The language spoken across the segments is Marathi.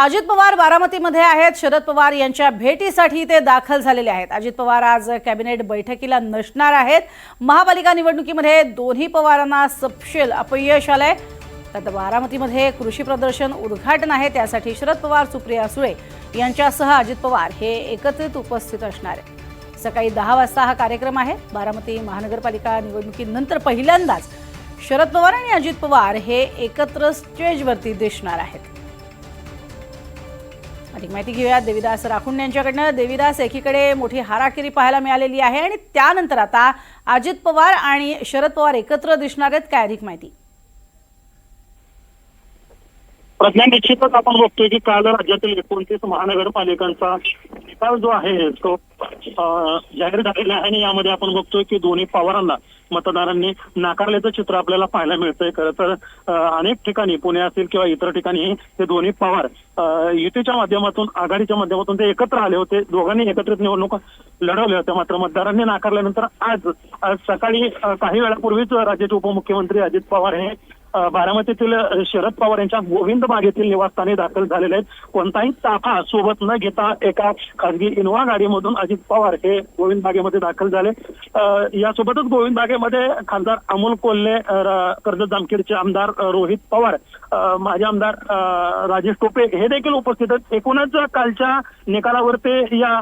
अजित पवार बारामतीमध्ये आहेत। शरद पवार यांच्या भेटीसाठी ते दाखल झालेले आहेत। अजित पवार आज कॅबिनेट बैठकीला नसणार आहेत। महापालिका निवडणुकीमध्ये दोन्ही पवारांना सपशेल अपयश आलंय। तर बारामतीमध्ये कृषी प्रदर्शन उद्घाटन आहे, त्यासाठी शरद पवार, सुप्रिया सुळे यांच्यासह अजित पवार हे एकत्रित उपस्थित असणार आहेत। सकाळी 10 वाजता हा कार्यक्रम आहे। बारामती महानगरपालिका निवडणुकीनंतर पहिल्यांदाच शरद पवार आणि अजित पवार हे एकत्र स्टेजवरती दिसणार आहेत। अधिक माहिती घेऊया देविदास राखुंड यांच्याकडनं। देविदास, एकीकडे मोठी हाराकिरी पाहायला मिळालेली आहे आणि त्यानंतर आता अजित पवार आणि शरद पवार एकत्र दिसणार आहेत, काय अधिक माहिती? प्रज्ञा, निश्चितच आपण बघतोय की काल राज्यातील 29 महानगरपालिकांचा निकाल जो आहे तो जाहीर झालेला आहे आणि यामध्ये आपण बघतोय की दोन्ही पवारांना मतदारांनी नाकारल्याचं चित्र आपल्याला पाहायला मिळतंय। खरं तर अनेक ठिकाणी, पुणे असेल किंवा इतर ठिकाणी, हे दोन्ही पवार युतीच्या माध्यमातून, आघाडीच्या माध्यमातून ते एकत्र आले होते। दोघांनी एकत्रित निवडणूक लढवल्या होत्या, मात्र मतदारांनी नाकारल्यानंतर आज सकाळी काही वेळापूर्वीच राज्याचे उपमुख्यमंत्री अजित पवार हे बारामतीतील शरद पवार यांच्या गोविंद बागेतील निवासस्थानी दाखल झालेले आहेत। कोणताही ताफा सोबत न घेता एका खासगी इनोव्हा गाडीमधून अजित पवार हे गोविंद बागेमध्ये दाखल झाले। यासोबतच गोविंद बागेमध्ये खासदार अमोल कोल्हे, कर्जत जामखेडचे आमदार रोहित पवार, माजी आमदार राजेश टोपे हे देखील उपस्थित आहेत। एकूणच कालच्या निकालावर ते या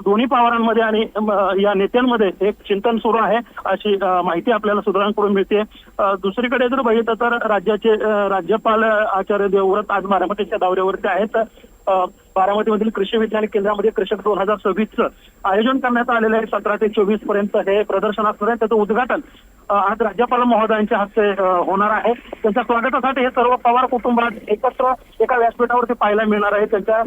दोन्ही पवारांमध्ये आणि या नेत्यांमध्ये एक चिंतन सुरू आहे, अशी माहिती आपल्याला सूत्रांकडून मिळते। दुसरीकडे जर बघितलं तर राज्याचे राज्यपाल आचार्य देवव्रत आज बारामतीच्या दौऱ्यावरती आहेत। बारामतीमधील कृषी विज्ञान केंद्रामध्ये कृषक 2026चं आयोजन करण्यात आलेलं आहे। 17 ते 24 पर्यंत हे प्रदर्शन असणार आहे। त्याचं उद्घाटन आज राज्यपाल महोदयांच्या हस्ते होणार आहे। त्यांच्या स्वागतासाठी हे सर्व पवार कुटुंबात एकत्र एका व्यासपीठावरती पाहायला मिळणार आहे। त्यांच्या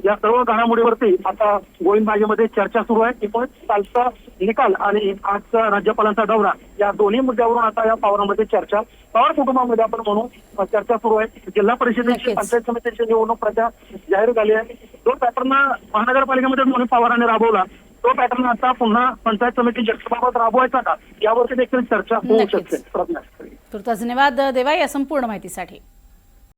या सर्व घडामोडीवरती आता गोविंद बागेमध्ये चर्चा सुरू आहे। एकूणच कालचा निकाल आणि आजचा राज्यपालांचा दौरा, या दोन्ही मुद्द्यावरून आता या पवारांमध्ये चर्चा, पवार कुटुंबामध्ये आपण म्हणू चर्चा सुरू आहे। जिल्हा परिषदेची, पंचायत समितीची निवडणूक प्रचार जाहीर झाली आहे। जो पॅटर्न महानगरपालिकेमध्ये दोन्ही पवारांनी राबवला, तो पॅटर्न आता पुन्हा पंचायत समितीच्या बाबत राबवायचा का, यावरती देखील चर्चा होऊ शकते। तुर्तास धन्यवाद देवा या संपूर्ण माहितीसाठी।